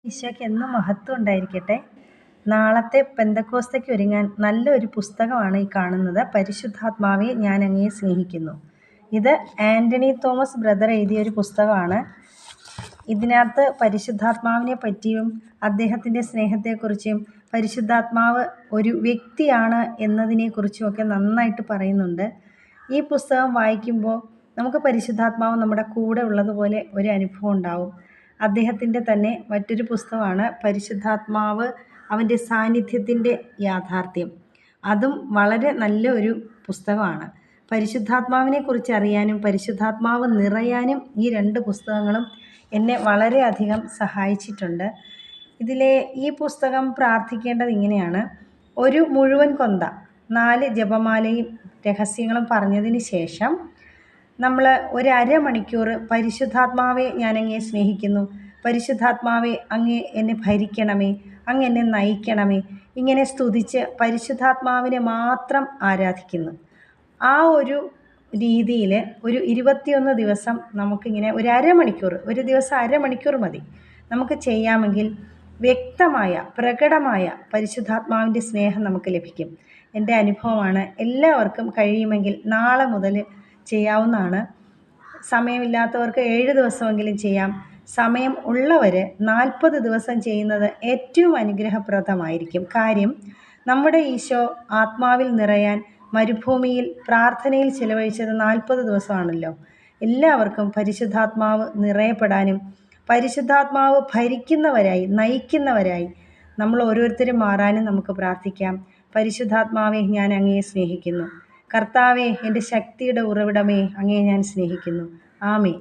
ഈശോയ്ക്ക് എന്നും മഹത്വം ഉണ്ടായിരിക്കട്ടെ. നാളത്തെ പെന്തക്കോസ്തയ്ക്ക് ഒരുങ്ങാൻ നല്ലൊരു പുസ്തകമാണ് ഈ കാണുന്നത്. പരിശുദ്ധാത്മാവെ ഞാൻ അങ്ങയെ സ്നേഹിക്കുന്നു. ഇത് ആൻ്റണി തോമസ് ബ്രദർ എഴുതിയൊരു പുസ്തകമാണ്. ഇതിനകത്ത് പരിശുദ്ധാത്മാവിനെ പറ്റിയും അദ്ദേഹത്തിൻ്റെ സ്നേഹത്തെക്കുറിച്ചും പരിശുദ്ധാത്മാവ് ഒരു വ്യക്തിയാണ് എന്നതിനെക്കുറിച്ചുമൊക്കെ നന്നായിട്ട് പറയുന്നുണ്ട്. ഈ പുസ്തകം വായിക്കുമ്പോൾ നമുക്ക് പരിശുദ്ധാത്മാവ് നമ്മുടെ കൂടെ ഉള്ളതുപോലെ ഒരു അനുഭവം ഉണ്ടാവും. അദ്ദേഹത്തിൻ്റെ തന്നെ മറ്റൊരു പുസ്തകമാണ് പരിശുദ്ധാത്മാവ് അവൻ്റെ സാന്നിധ്യത്തിൻ്റെ യാഥാർത്ഥ്യം. അതും വളരെ നല്ല ഒരു പുസ്തകമാണ്. പരിശുദ്ധാത്മാവിനെക്കുറിച്ച് അറിയാനും പരിശുദ്ധാത്മാവ് നിറയാനും ഈ രണ്ട് പുസ്തകങ്ങളും എന്നെ വളരെയധികം സഹായിച്ചിട്ടുണ്ട്. ഈ പുസ്തകം പ്രാർത്ഥിക്കേണ്ടത് ഇങ്ങനെയാണ്: ഒരു മുഴുവൻ കൊന്ത 4 ജപമാലയും രഹസ്യങ്ങളും പറഞ്ഞതിന് ശേഷം നമ്മൾ ഒരു അരമണിക്കൂർ പരിശുദ്ധാത്മാവെ ഞാൻ അങ്ങയെ സ്നേഹിക്കുന്നു, പരിശുദ്ധാത്മാവെ അങ്ങേ എന്നെ ഭരിക്കണമേ, അങ്ങ് എന്നെ നയിക്കണമേ, ഇങ്ങനെ സ്തുതിച്ച് പരിശുദ്ധാത്മാവിനെ മാത്രം ആരാധിക്കുന്നു. ആ ഒരു രീതിയിൽ ഒരു 21 ദിവസം നമുക്കിങ്ങനെ ഒരു അരമണിക്കൂർ, ഒരു ദിവസം അരമണിക്കൂർ മതി നമുക്ക് ചെയ്യാമെങ്കിൽ വ്യക്തമായ പ്രകടമായ പരിശുദ്ധാത്മാവിൻ്റെ സ്നേഹം നമുക്ക് ലഭിക്കും. എൻ്റെ അനുഭവമാണ്. എല്ലാവർക്കും കഴിയുമെങ്കിൽ നാളെ മുതൽ ചെയ്യാവുന്നതാണ്. സമയമില്ലാത്തവർക്ക് 7 ദിവസമെങ്കിലും ചെയ്യാം. സമയം ഉള്ളവർ 40 ദിവസം ചെയ്യുന്നത് ഏറ്റവും അനുഗ്രഹപ്രദമായിരിക്കും. കാര്യം, നമ്മുടെ ഈശോ ആത്മാവിൽ നിറയാൻ മരുഭൂമിയിൽ പ്രാർത്ഥനയിൽ ചിലവഴിച്ചത് 40 ദിവസമാണല്ലോ. എല്ലാവർക്കും പരിശുദ്ധാത്മാവ് നിറയപ്പെടാനും പരിശുദ്ധാത്മാവ് ഭരിക്കുന്നവരായി നയിക്കുന്നവരായി നമ്മൾ ഓരോരുത്തരും മാറാനും നമുക്ക് പ്രാർത്ഥിക്കാം. പരിശുദ്ധാത്മാവെ ഞാൻ അങ്ങയെ സ്നേഹിക്കുന്നു. കർത്താവെ, എൻ്റെ ശക്തിയുടെ ഉറവിടമേ, അങ്ങയെ ഞാൻ സ്നേഹിക്കുന്നു. ആമേൻ.